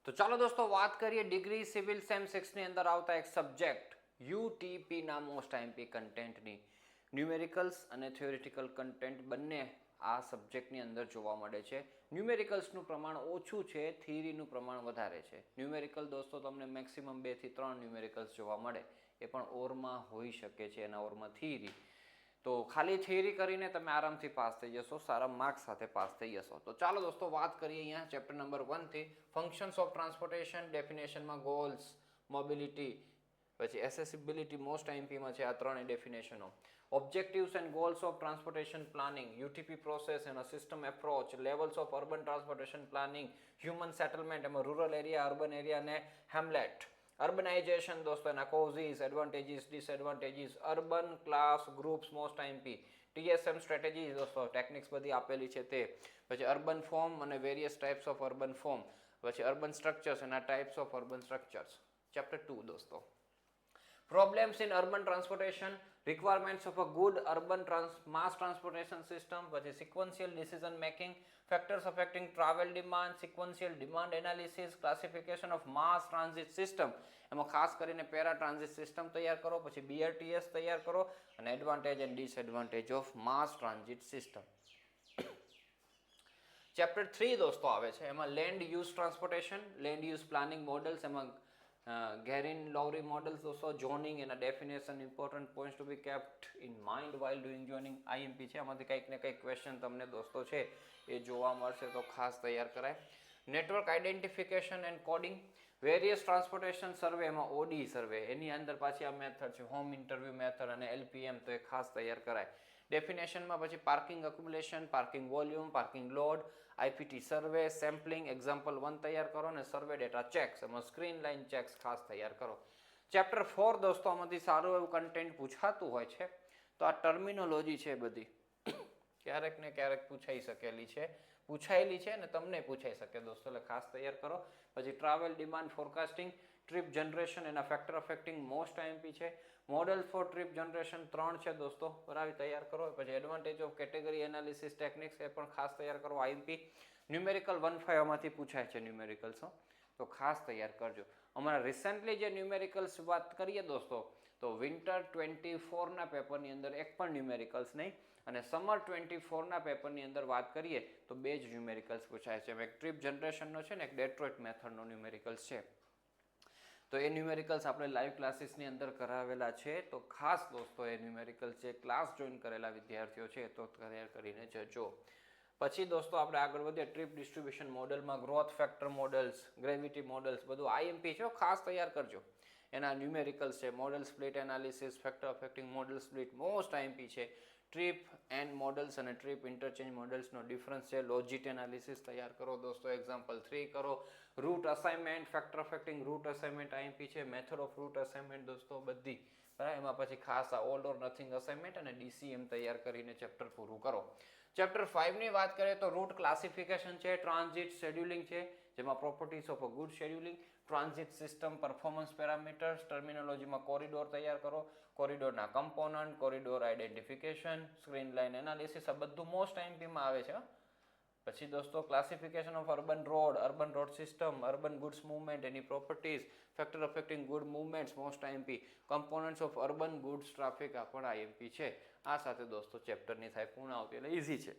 તો ચાલો દોસ્તો વાત કરીએ ડિગ્રી સિવિલ સેમ 6 ની અંદર આવતા એક સબ્જેક્ટ યુટીપી ના મોસ્ટ આઈએમપી કન્ટેન્ટની. ન્યુમેરિકલ્સ અને થિયોરિટિકલ કન્ટેન્ટ બંને આ સબ્જેક્ટની અંદર જોવા મળે છે. ન્યુમેરિકલ્સનું પ્રમાણ ઓછું છે, થિયરીનું પ્રમાણ વધારે છે. ન્યુમેરિકલ દોસ્તો તમને મેક્સિમમ 2 થી 3 ન્યુમેરિકલ્સ જોવા મળે, એ પણ ઓરમાં હોઈ શકે છે, એના ઓરમાં થિયરી. તો ખાલી થિયરી કરીને તમે આરામથી પાસ થઈ જશો, સારા માર્ક્સ સાથે પાસ થઈ જશો. તો ચાલો દોસ્તો વાત કરીએ અહીંયા ચેપ્ટર નંબર 1 થી ફંક્શન્સ ઓફ ટ્રાન્સપોર્ટેશન, ડેફિનેશનમાં ગોલ્સ, મોબિલિટી, પછી એસેસિબિલિટી મોસ્ટ આઈએમપીમાં છે આ ત્રણેય ડેફિનેશનો. Objectives and goals of transportation planning, UTP process and system approach, levels of urban transportation planning, human settlement, એમાં રૂરલ એરિયા, અર્બન એરિયા અને હેમલેટ. અર્બનાઇઝેશન દોસ્તો એના causes, advantages, disadvantages, urban class groups most IMP, TSM strategy દોસ્તો techniques બધી આપેલી છે તે. પછી અર્બન ફોર્મ અને various types of urban form, પછી અર્બન સ્ટ્રક્ચર્સ એના types of urban structures. Chapter 2 દોસ્તો problems in urban transportation, requirements of a good urban mass transportation system, પછી sequential decision making, factors affecting travel demand, sequential demand analysis, classification of mass transit system, એમાં ખાસ કરીને para transit system તૈયાર કરો, પછી BRTS તૈયાર કરો અને advantage and disadvantage of mass transit system. Chapter 3 દોસ્તો આવે છે, એમાં land use transportation, land use planning models, એમાં Guerin Lowry models દોસ્તો, zoning એના definition, important points to be kept in mind while doing joining, IMP છે. આમાંથી કંઈક ને કંઈક ક્વેશ્ચન તમને દોસ્તો છે એ જોવા મળશે, તો ખાસ તૈયાર કરાય. Network identification and coding, various transportation survey, એમાં ઓડી સર્વે, એની અંદર પાછી આ મેથડ છે હોમ ઇન્ટરવ્યુ મેથડ અને LPM, તો એ ખાસ તૈયાર કરાય. ડેફિનેશનમાં પછી parking accumulation, parking volume, parking load, IPT survey, sampling, example 1 તૈયાર કરો અને સર્વે ડેટા ચેક્સ, એમાં સ્ક્રીન લાઇન ચેક્સ ખાસ તૈયાર કરો. ચેપ્ટર 4 દોસ્તો આમાંથી સારું એવું કન્ટેન્ટ પૂછાતું હોય છે, તો આ ટર્મિનોલોજી છે બધી ક્યારેક ને ક્યારેક પૂછાયેલી છે અને તમને પૂછાઈ શકે દોસ્તો, એટલે ખાસ તૈયાર કરો. પછી travel demand forecasting, trip generation એના ફેક્ટર અફેક્ટિંગ મોસ્ટ આઈએમપી છે. મોડલ ફોર ટ્રીપ જનરેશન 3 છે દોસ્તો, બરાબર તૈયાર કરો. પછી advantage of category analysis techniques, એ પણ ખાસ તૈયાર કરો આઈએમપી. ન્યુમેરિકલ 1-5 માંથી પૂછાય છે ન્યુમેરિકલ્સ, તો ખાસ તૈયાર કરજો. અમારા રિસેન્ટલી જે ન્યુમેરિકલ્સ વાત કરીએ દોસ્તો, તો વિન્ટર 24ના પેપરની અંદર એક પણ ન્યુમેરિકલ્સ નહીં, અને સમર 24ના પેપરની અંદર વાત કરીએ તો 2 જ ન્યુમેરિકલ્સ પૂછાય છે. એક ટ્રીપ જનરેશનનો છે ને એક ડેટ્રોઇટ મેથડનો ન્યુમેરિકલ્સ છે. તો એ ન્યુમેરિકલ્સ આપણે લાઈવ ક્લાસીસની અંદર કરાવેલા છે, તો ખાસ દોસ્તો એ ન્યુમેરિકલ્સ જે ક્લાસ જોઈન કરેલા વિદ્યાર્થીઓ છે તો તૈયાર કરીને જજો. પછી દોસ્તો આપણે આગળ વધીએ ટ્રીપ ડિસ્ટ્રીબ્યુશન મોડલમાં, growth factor models, gravity models, બધું આઈએમપી છે, ખાસ તૈયાર કરજો. એના ન્યુમેરિકલ્સ છે, model split analysis, factor affecting model split most IMP છે. ટ્રીપ એન્ડ મોડલ્સ અને ટ્રીપ ઇન્ટરચેન્જ મોડલ્સનો ડિફરન્સ છે. લોજિટ એનાલિસિસ તૈયાર કરો દોસ્તો, એક્ઝામ્પલ 3 કરો. Route assignment, factor affecting route assignment IMP છે. મેથડ ઓફ રૂટ અસાઇનમેન્ટ દોસ્તો બધી, બરાબર. એમાં પછી ખાસ આ ઓલ ઓર નથિંગ અસાઇનમેન્ટ અને DCM તૈયાર કરીને ચેપ્ટર પૂરું કરો. ચેપ્ટર 5ની વાત કરીએ તો રૂટ ક્લાસિફિકેશન છે, ટ્રાન્ઝિટ શેડ્યુલિંગ છે, જેમાં properties of a good scheduling, transit system, performance parameters, ટર્મિનોલોજીમાં કોરિડોર તૈયાર કરો, કોરિડોરના component, corridor identification, screen line analysis, આ બધું મોસ્ટ આઈએમપીમાં આવે છે. પછી દોસ્તો classification of urban road system, urban goods movement, એની properties, factor affecting good movements most IMP, components of urban goods traffic, આ પણ આઈએમપી છે. આ સાથે દોસ્તો ચેપ્ટરની થાય પૂર્ણ આવતી, એટલે ઇઝી છે.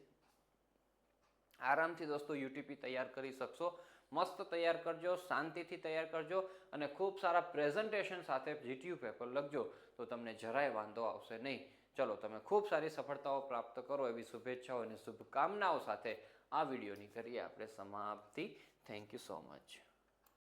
આરામથી દોસ્તો યુટીપી તૈયાર કરી શકશો. મસ્ત તૈયાર કરજો, શાંતિથી તૈયાર કરજો અને ખૂબ સારા પ્રેઝન્ટેશન સાથે જીટીયુ પેપર લખજો, તો તમને જરાય વાંધો આવશે નહીં. ચલો, તમે ખૂબ સારી સફળતાઓ પ્રાપ્ત કરો એવી શુભેચ્છાઓ અને શુભકામનાઓ સાથે આ વિડીયોની કરીએ આપણે સમાપ્તિ. Thank you so much.